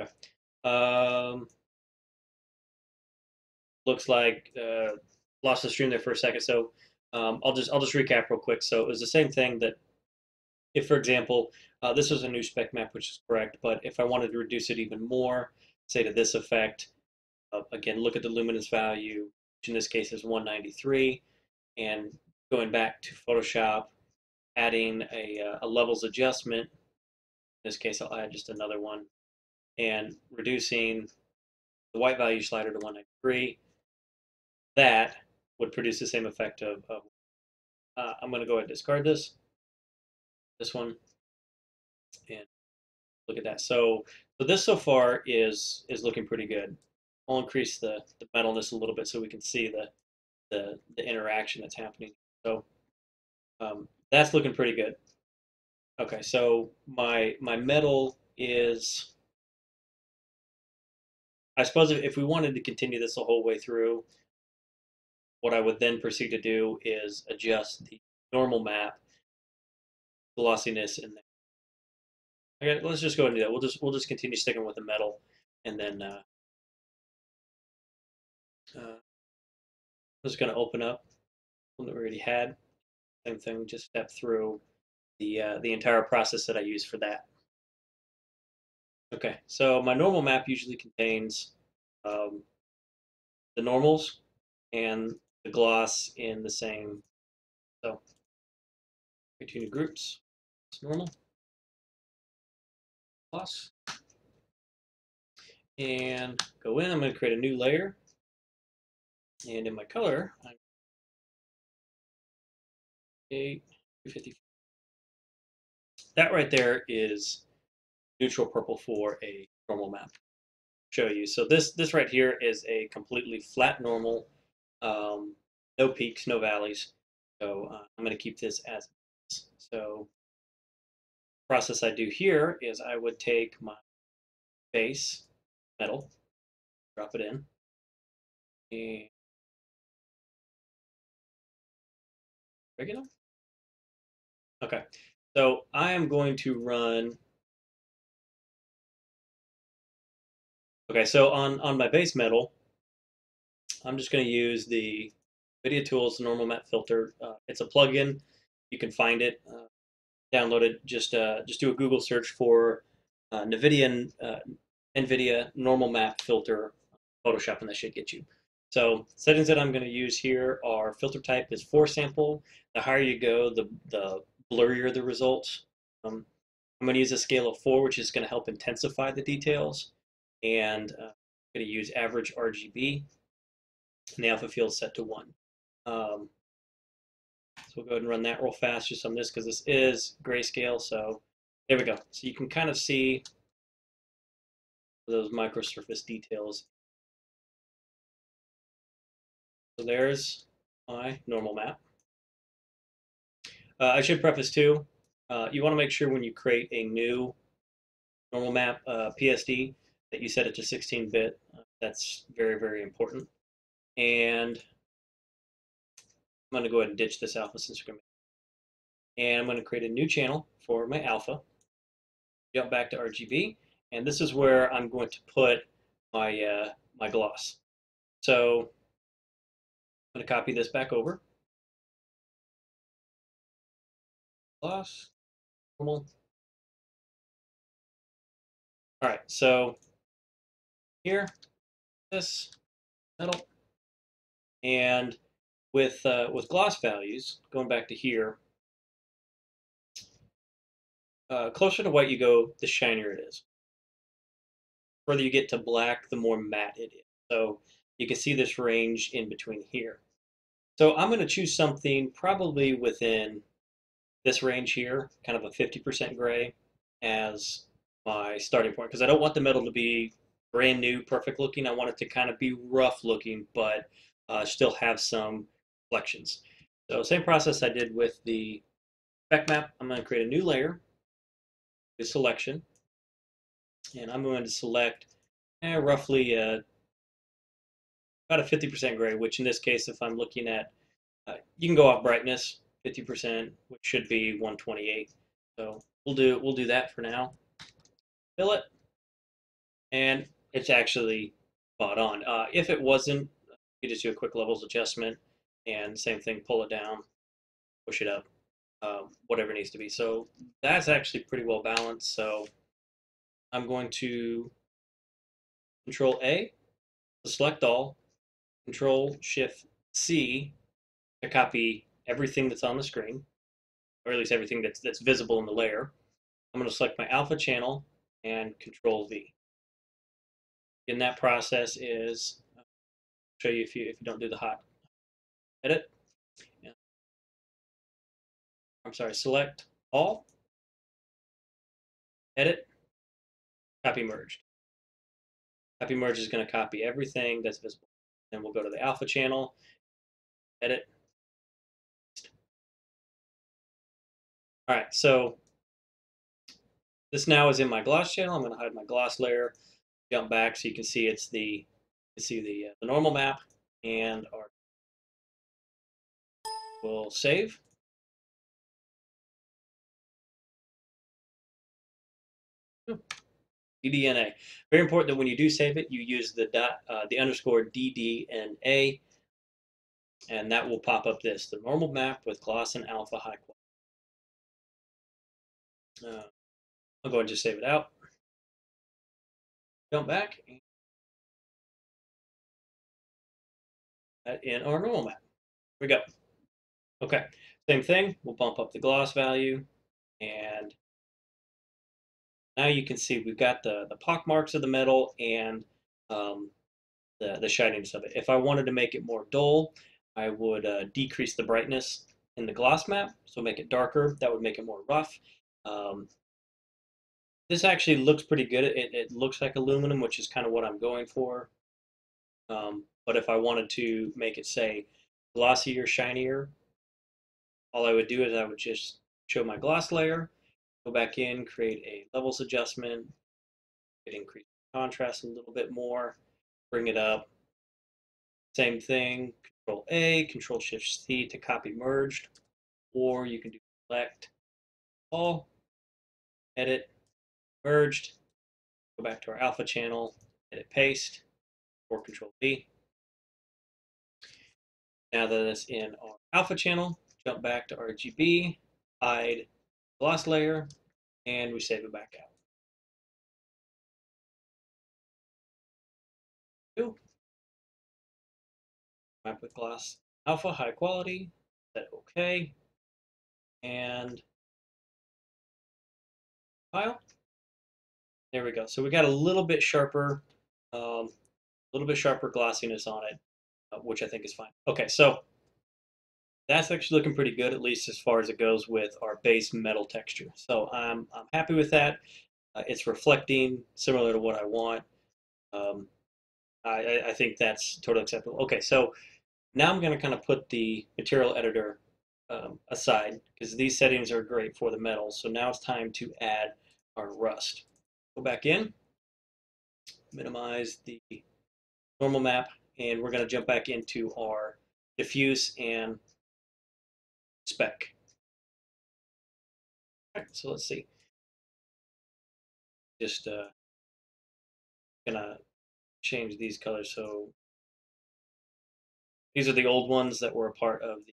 Okay. Looks like lost the stream there for a second, so I'll just recap real quick. So it was the same thing that if, for example, this was a new spec map, which is correct, but if I wanted to reduce it even more, say to this effect, again, look at the luminance value, which in this case is 193, and going back to Photoshop, adding a levels adjustment. In this case, I'll add just another one, and reducing the white value slider to 193. That would produce the same effect of I'm going to go ahead and discard this one, and look at that. So this so far is looking pretty good. I'll increase the metalness a little bit so we can see the interaction that's happening. So that's looking pretty good. Okay, so my metal is, I suppose if we wanted to continue this the whole way through, what I would then proceed to do is adjust the normal map glossiness in there. Okay, let's just go ahead and do that. We'll just continue sticking with the metal, and then I'm just going to open up one that we already had. Same thing, just step through the entire process that I use for that. Okay, so my normal map usually contains um, the normals and the gloss in the same. So create 2 new groups. It's normal, gloss, and go in. I'm going to create a new layer, and in my color, I'm 250. That right there is neutral purple for a normal map. Show you. So this right here is a completely flat normal, no peaks, no valleys. So I'm going to keep this as is. So the process I do here is I would take my base metal, drop it in, and regular. Okay, so I am going to run. Okay, so on my base metal, I'm just going to use the Video Tools normal map filter. It's a plugin. You can find it, download it. Just do a Google search for NVIDIA normal map filter Photoshop, and that should get you. So settings that I'm going to use here are filter type is 4 sample. The higher you go, the blurrier the results. I'm going to use a scale of 4, which is going to help intensify the details. And I'm going to use average RGB, and the alpha field set to 1. So we'll go ahead and run that real fast just on this because this is grayscale. So there we go. So you can kind of see those microsurface details. So there's my normal map. I should preface too, you want to make sure when you create a new normal map PSD that you set it to 16-bit. That's very, very important. And I'm going to go ahead and ditch this alpha since we're going to. And I'm going to create a new channel for my alpha. Jump back to RGB, and this is where I'm going to put my my gloss. So I'm going to copy this back over. Gloss, normal. All right, so here, this metal, and with gloss values, going back to here, closer to white you go, the shinier it is. The further you get to black, the more matte it is. So you can see this range in between here. So I'm going to choose something probably within this range here, kind of a 50% gray as my starting point, because I don't want the metal to be brand new, perfect looking. I want it to kind of be rough looking, but still have some reflections. So same process I did with the spec map. I'm going to create a new layer, do selection, and I'm going to select roughly about a 50% gray, which in this case, if I'm looking at, you can go off brightness, 50%, which should be 128. So we'll do that for now. Fill it. and it's actually spot on. If it wasn't, you just do a quick levels adjustment, and same thing, pull it down, push it up, whatever it needs to be. So that's actually pretty well balanced. So I'm going to Control A to select all, Control Shift C to copy everything that's on the screen, or at least everything that's visible in the layer. I'm going to select my alpha channel and Control V. In that process is, I'll show you if you don't do the hot edit. I'm sorry, select all, edit, copy merged. Copy merge is going to copy everything that's visible. Then we'll go to the alpha channel, edit. All right, so this now is in my gloss channel. I'm going to hide my gloss layer, jump back so you can see it's the normal map, and we'll save. DDNA. Very important that when you do save it, you use the underscore DDNA, and that will pop up the normal map with gloss and alpha high quality. I'll go ahead and just save it out. Jump back in our normal map. Here we go. Okay, same thing. We'll bump up the gloss value, and now you can see we've got the pock marks of the metal and um, the shininess of it. If I wanted to make it more dull, I would decrease the brightness in the gloss map, so make it darker. That would make it more rough. Um, this actually looks pretty good. It looks like aluminum, which is kind of what I'm going for. But if I wanted to make it, say, glossier, shinier, all I would do is I would just show my gloss layer, go back in, create a levels adjustment, increase contrast a little bit more, bring it up. Same thing, Control A, Control Shift C to copy merged, or you can do select all, edit, merged, go back to our alpha channel, edit paste, or Control V. Now that it's in our alpha channel, jump back to RGB, hide gloss layer, and we save it back out. Cool. Map with gloss alpha, high quality, set OK, and file. There we go. So we got a little bit sharper glossiness on it, which I think is fine. Okay, so that's actually looking pretty good, at least as far as it goes with our base metal texture. So I'm happy with that. It's reflecting similar to what I want. Um, I think that's totally acceptable. Okay, so now I'm going to kind of put the material editor aside because these settings are great for the metal. So now it's time to add our rust. Go back in, minimize the normal map, and we're going to jump back into our diffuse and spec. All right, so let's see. Just gonna change these colors. So these are the old ones that were a part of the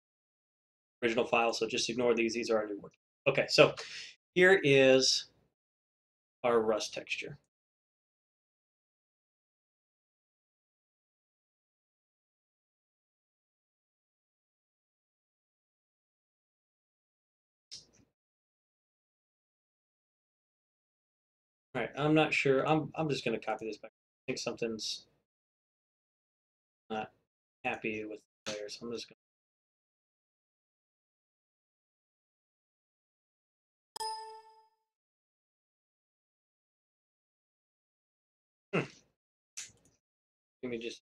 original file. So just ignore these. These are our new ones. Okay, so here is our rust texture. All right, I'm not sure. I'm just gonna copy this back. I think something's not happy with the layer, so I'm just gonna. Give me just.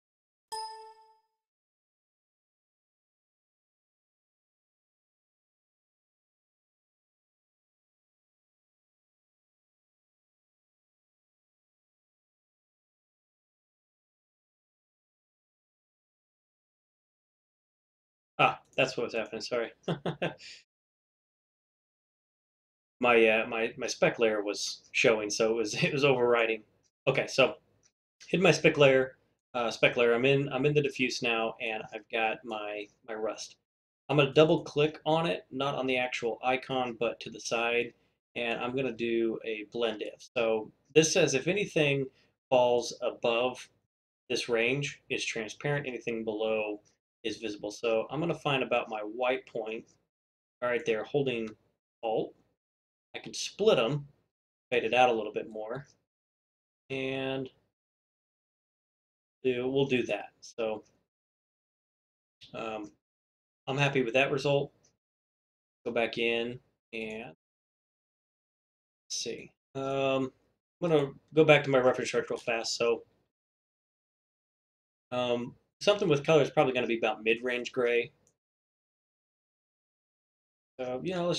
That's what was happening. Sorry. My spec layer was showing, so it was overwriting. Okay, so hid my spec layer. I'm in the diffuse now, and I've got my rust. I'm gonna double click on it, not on the actual icon, but to the side, and I'm gonna do a blend if. So this says if anything falls above this range, it's transparent. Anything below is visible. So I'm gonna find about my white point right there, holding Alt. I can split them, fade it out a little bit more, and we'll do that. So um, I'm happy with that result. Go back in and let's see. I'm gonna go back to my reference chart real fast. So something with color is probably going to be about mid-range gray. So we'll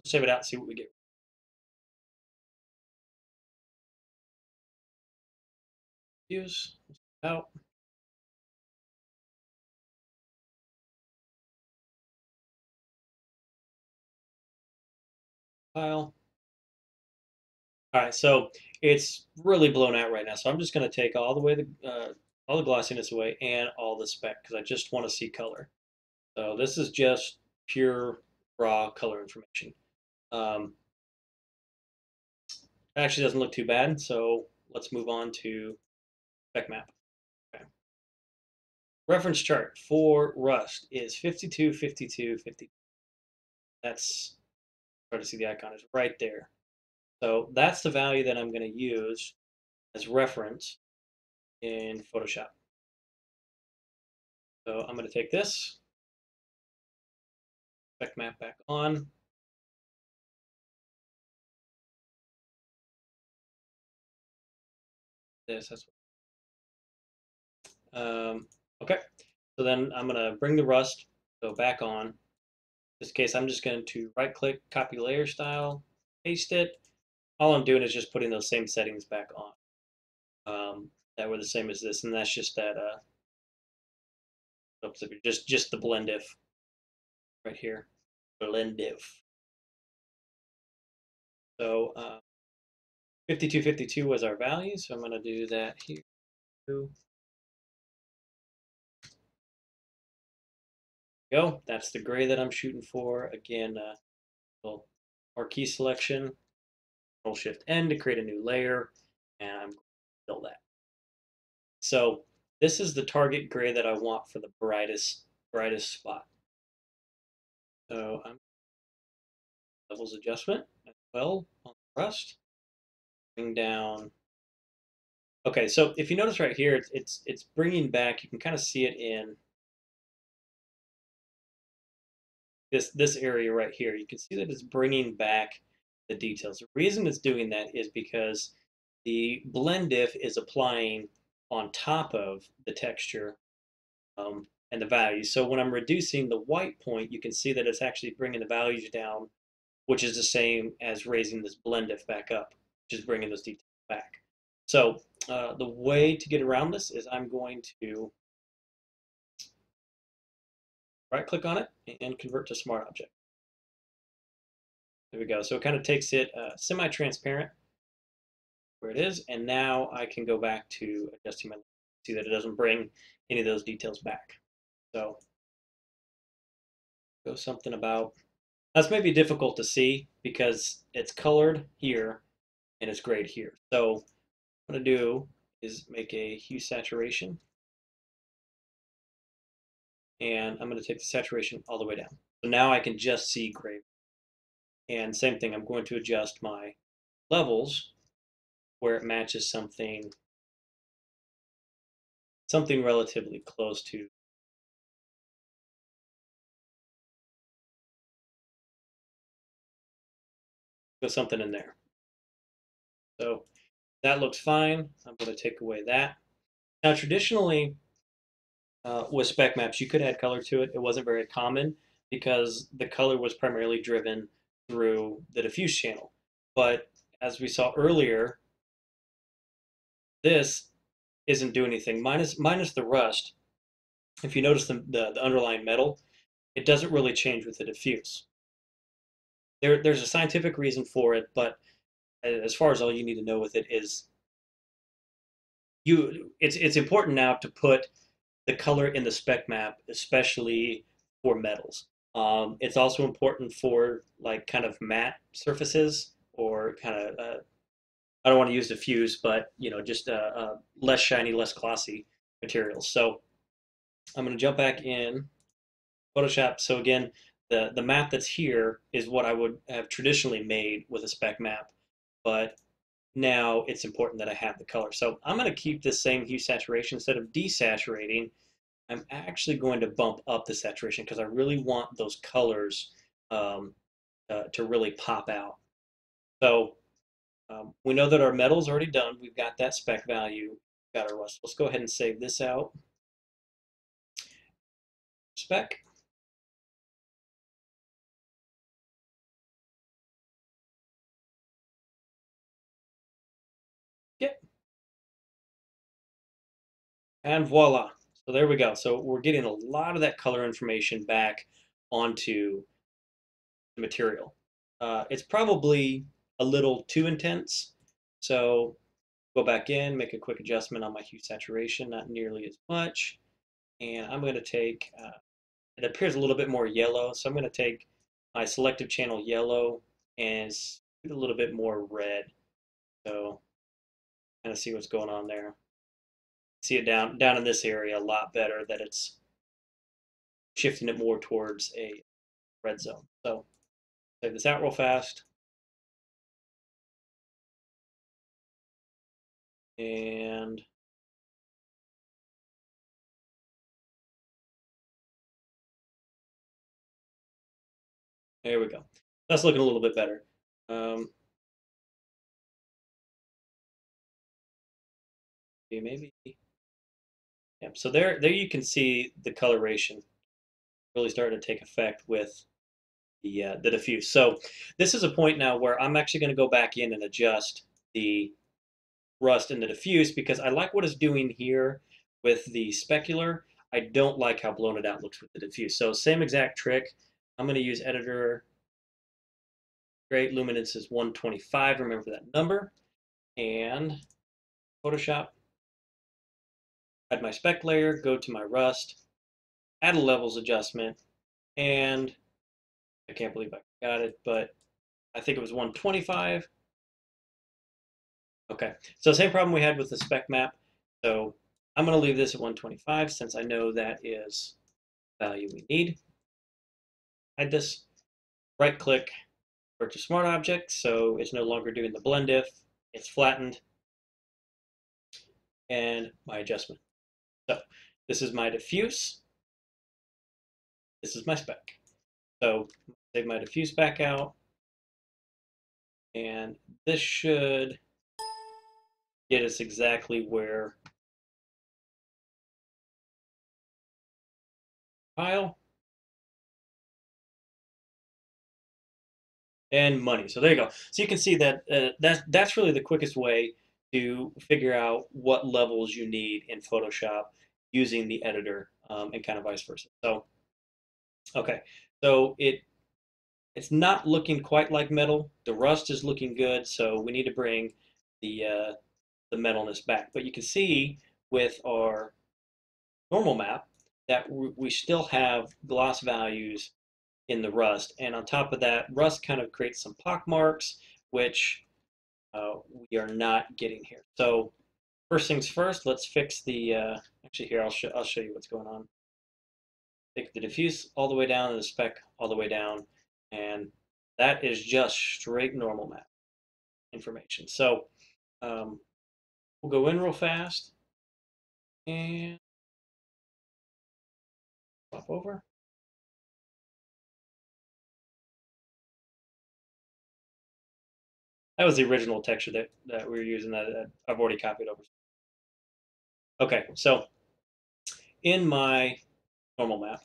save it out and see what we get. Use out file. All right, so it's really blown out right now. So I'm just going to take all the glossiness away and all the spec because I just want to see color. So this is just pure raw color information. Um, it actually doesn't look too bad. So let's move on to spec map. Okay. Reference chart for Rust is 52, 52, 50. That's hard to see the icon is right there. So that's the value that I'm going to use as reference in Photoshop. So I'm going to take this, spec map back on. That's okay. So then I'm going to bring the Rust, go back on. In this case, I'm just going to right click, copy layer style, paste it. All I'm doing is just putting those same settings back on. That were the same as this, and that's just that oops, just the blend if right here. Blend if. So 5252 was our value, so I'm going to do that here. Go. That's the gray that I'm shooting for. Again, little marquee selection, Control Shift N to create a new layer, and I'm going to fill that. So this is the target gray that I want for the brightest spot. So I'm levels adjustment as well on the rust. Bring down. Okay, so if you notice right here, it's bringing back. You can kind of see it in this area right here. You can see that it's bringing back the details. The reason it's doing that is because the blend if is applying on top of the texture and the values. So when I'm reducing the white point, you can see that it's actually bringing the values down, which is the same as raising this blend if back up, which is bringing those details back. So the way to get around this is I'm going to right click on it and convert to smart object. There we go. So it kind of takes it semi-transparent where it is, and now I can go back to adjusting my, see that it doesn't bring any of those details back. So go something about, that's maybe difficult to see because it's colored here and it's grayed here. So what I'm going to do is make a hue saturation, and I'm going to take the saturation all the way down. So now I can just see gray. And same thing, I'm going to adjust my levels where it matches something relatively close to. Go something in there. So that looks fine. I'm going to take away that. Now, traditionally, with spec maps, you could add color to it. It wasn't very common because the color was primarily driven through the diffuse channel. But as we saw earlier, this isn't doing anything. Minus the rust, if you notice the underlying metal, it doesn't really change with the diffuse. There's a scientific reason for it, but as far as all you need to know with it is it's important now to put the color in the spec map, especially for metals. It's also important for like kind of matte surfaces or kind of I don't want to use diffuse, but just less shiny, less glossy materials. So I'm going to jump back in Photoshop. So again, the map that's here is what I would have traditionally made with a spec map, but now it's important that I have the color. So I'm going to keep this same hue saturation. Instead of desaturating, I'm actually going to bump up the saturation because I really want those colors um, to really pop out. So we know that our metal's already done. We've got that spec value. Got our rust. Let's go ahead and save this out. Spec. Yep. And voila. So there we go. So we're getting a lot of that color information back onto the material. It's probably a little too intense. So go back in, make a quick adjustment on my hue saturation, not nearly as much. And I'm going to take, it appears a little bit more yellow, so I'm going to take my selective channel yellow and a little bit more red. So kind of see what's going on there. See it down in this area a lot better that it's shifting it more towards a red zone. So save this out real fast. And there we go. That's looking a little bit better. Maybe. Yep. So there you can see the coloration really starting to take effect with the diffuse. So this is a point now where I'm actually going to go back in and adjust the rust and the diffuse because I like what it's doing here with the specular. I don't like how blown it out looks with the diffuse. So same exact trick. I'm going to use editor. Great, luminance is 125. Remember that number. And Photoshop. Add my spec layer. Go to my rust. Add a levels adjustment. And I can't believe I got it, but I think it was 125. Okay, so same problem we had with the spec map. So I'm going to leave this at 125 since I know that is the value we need. Hide this, right click, work to smart object, so it's no longer doing the blend if, it's flattened, and my adjustment. So this is my diffuse, this is my spec. So save my diffuse back out, and this should get us exactly where file and money. So there you go. So you can see that that's really the quickest way to figure out what levels you need in Photoshop using the editor and kind of vice versa. So okay, so it's not looking quite like metal. The rust is looking good, so we need to bring the metalness back. But you can see with our normal map that we still have gloss values in the rust. And on top of that, rust kind of creates some pock marks, which we are not getting here. So first things first, let's fix the, actually here, I'll show you what's going on. Take the diffuse all the way down and the spec all the way down. And that is just straight normal map information. So we'll go in real fast and pop over. That was the original texture that we were using that I've already copied over. Okay, so in my normal map,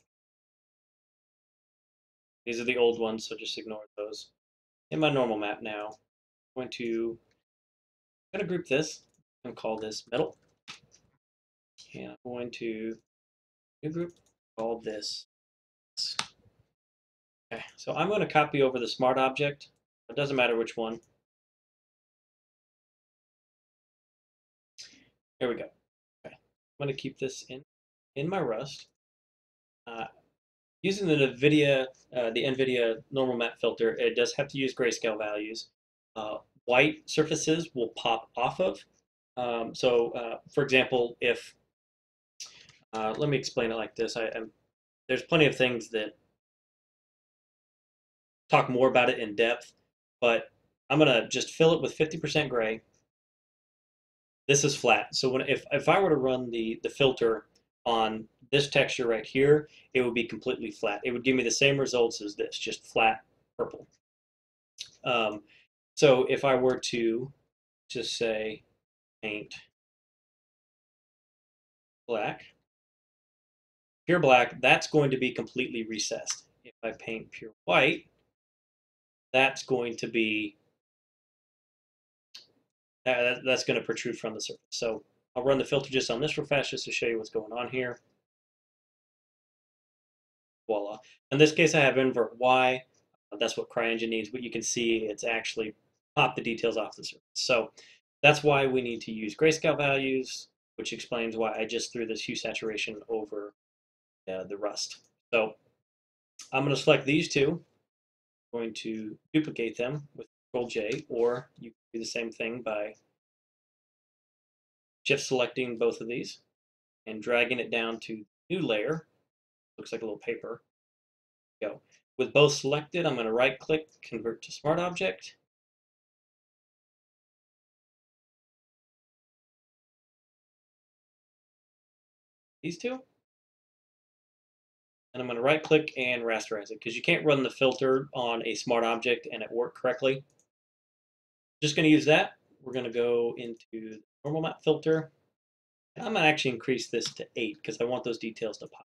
these are the old ones, so just ignore those. In my normal map now, I'm going to group this and call this metal. And I'm going to new group, call this. Okay, so I'm going to copy over the smart object. It doesn't matter which one. There we go. Okay. I'm going to keep this in my Rust. Uh, Using the NVIDIA normal map filter, it does have to use grayscale values. White surfaces will pop off of. For example, if let me explain it like this. There's plenty of things that talk more about it in depth, but I'm gonna just fill it with 50% gray. This is flat. So if I were to run the filter on this texture right here, it would be completely flat. It would give me the same results as this, just flat purple. Um, so if I were to just say paint black, pure black, that's going to be completely recessed. If I paint pure white, that's going to be that's going to protrude from the surface. So I'll run the filter just on this real fast just to show you what's going on here. Voila. In this case, I have invert Y. That's what CryEngine needs, but you can see it's actually popped the details off the surface. So that's why we need to use grayscale values, which explains why I just threw this hue saturation over the rust. So I'm going to select these two. I'm going to duplicate them with Control J, or you can do the same thing by shift selecting both of these and dragging it down to new layer. Looks like a little paper. Go. With both selected, I'm going to right click, convert to smart object. These two. And I'm going to right click and rasterize it because you can't run the filter on a smart object and it work correctly. Just going to use that. We're going to go into the normal map filter. And I'm going to actually increase this to 8 because I want those details to pop.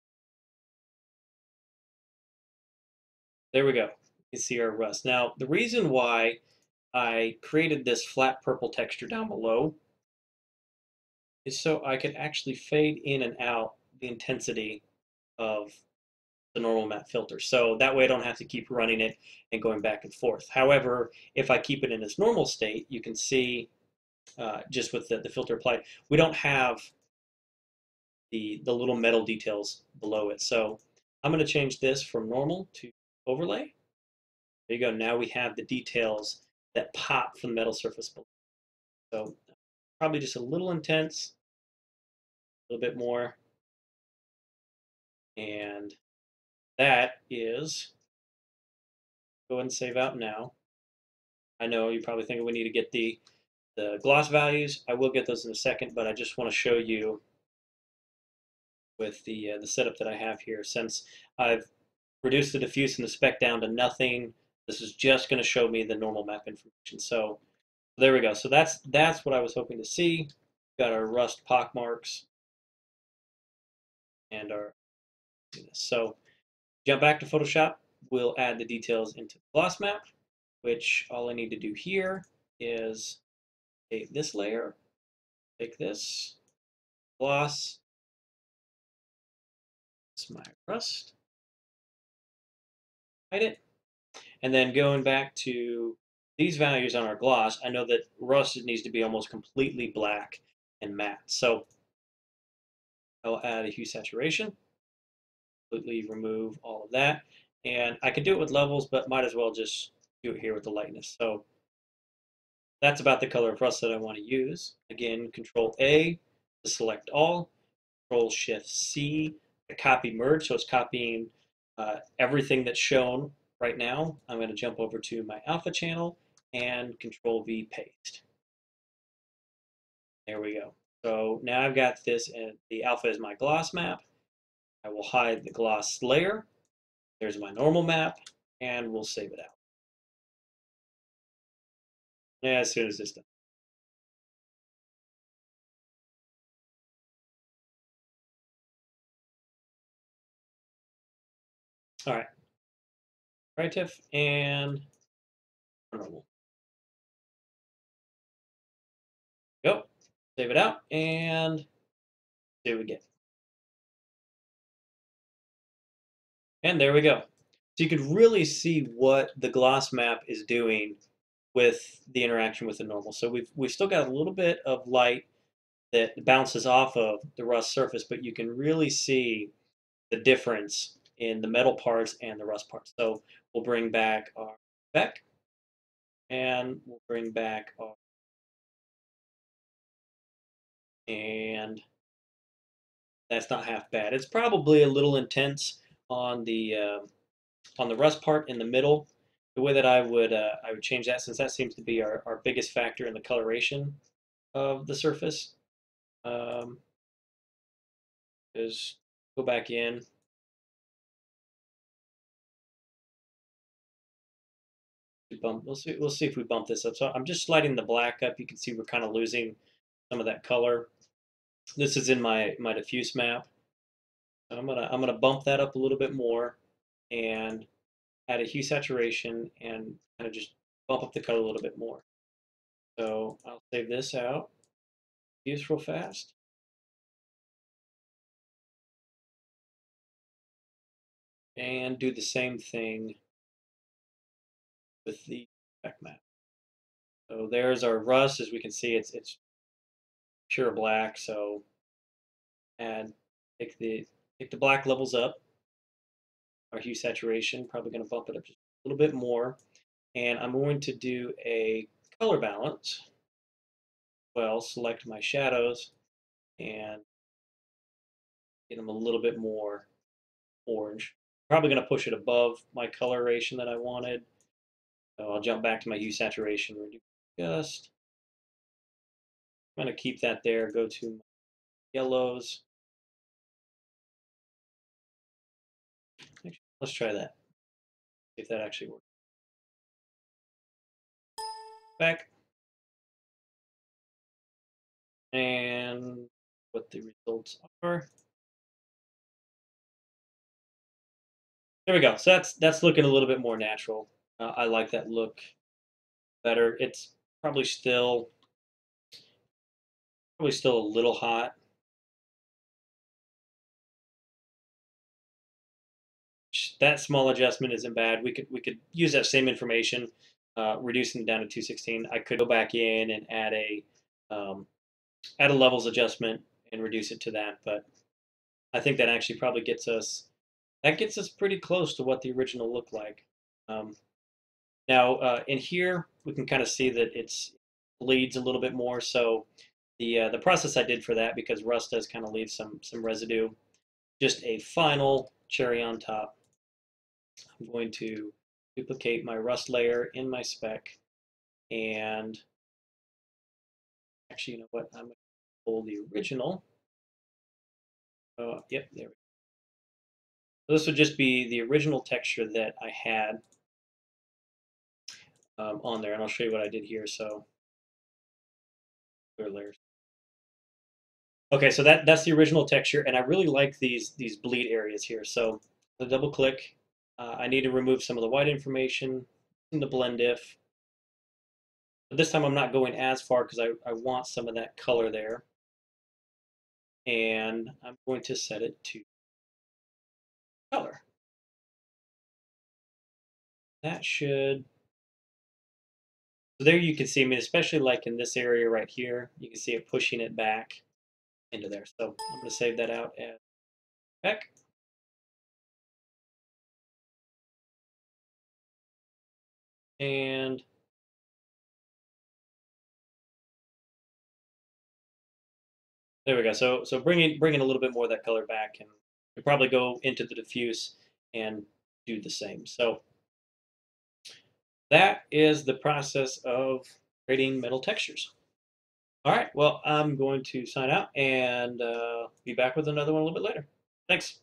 There we go. You can see our rust. Now, the reason why I created this flat purple texture down below is so I could actually fade in and out the intensity of the normal map filter. So that way I don't have to keep running it and going back and forth. However, if I keep it in its normal state, you can see just with the filter applied, we don't have the little metal details below it. So I'm going to change this from normal to overlay. There you go. Now we have the details that pop from the metal surface below. So probably just a little intense, a little bit more. And that is, go ahead and save out now. I know you're probably thinking we need to get the gloss values. I will get those in a second, but I just want to show you with the setup that I have here. Since I've reduced the diffuse and the spec down to nothing, this is just going to show me the normal map information. So there we go. So that's what I was hoping to see. Got our rust pock marks and our so jump back to Photoshop. We'll add the details into the gloss map, which all I need to do here is take this layer, take this gloss, it's my rust, hide it, and then going back to these values on our gloss, I know that rust needs to be almost completely black and matte. So I'll add a hue saturation, completely remove all of that. And I could do it with levels, but might as well just do it here with the lightness. So that's about the color of rust that I want to use. Again, Control A to select all, Control Shift C to copy merge, so it's copying everything that's shown right now. I'm going to jump over to my alpha channel and Control V paste. There we go. So now I've got this, and the alpha is my gloss map. I will hide the gloss layer. There's my normal map, and we'll save it out. Yeah, as soon as it's done. All right. Right, Tiff, and normal. Go. Save it out, and see what we get. And there we go. So you could really see what the gloss map is doing with the interaction with the normal. So we've still got a little bit of light that bounces off of the rust surface, but you can really see the difference in the metal parts and the rust parts. So we'll bring back our spec, and we'll bring back our, and that's not half bad. It's probably a little intense on the rust part in the middle. The way that I would change that, since that seems to be our biggest factor in the coloration of the surface, um, is go back in. We'll see if we bump this up. So I'm just sliding the black up. You can see we're kind of losing some of that color. This is in my diffuse map. So I'm gonna bump that up a little bit more and add a hue saturation and kind of just bump up the color a little bit more. So I'll save this out. Use real fast. And do the same thing with the spec map. So there's our rust. As we can see, it's pure black. So add take the black levels up. Our hue saturation, probably going to bump it up just a little bit more. And I'm going to do a color balance. Well, select my shadows and get them a little bit more orange. Probably going to push it above my coloration that I wanted. So I'll jump back to my hue saturation, reduce just. I'm going to keep that there. Go to yellows. Actually, let's try that. See if that actually works. Back. And what the results are. There we go. So that's looking a little bit more natural. I like that look better. It's probably still a little hot. That small adjustment isn't bad. We could use that same information, reducing it down to 216. I could go back in and um, add a levels adjustment and reduce it to that. But I think that actually probably gets us pretty close to what the original looked like. Um, Now in here we can kind of see that it's bleeds a little bit more. So the process I did for that, because rust does kind of leave some residue, just a final cherry on top. I'm going to duplicate my rust layer in my spec, and actually, you know what? I'm going to pull the original. Yep, there we go. So this would just be the original texture that I had on there, and I'll show you what I did here. So clear layers. Okay, so that's the original texture, and I really like these bleed areas here. So the double click, I need to remove some of the white information in the blend diff. But this time I'm not going as far because I want some of that color there. And I'm going to set it to color. That should, so there you can see, I mean, especially like in this area right here, you can see it pushing it back into there. So I'm going to save that out as spec. And there we go. So bringing a little bit more of that color back, and you probably go into the diffuse and do the same. So that is the process of creating metal textures. All right. Well, I'm going to sign out and be back with another one a little bit later. Thanks.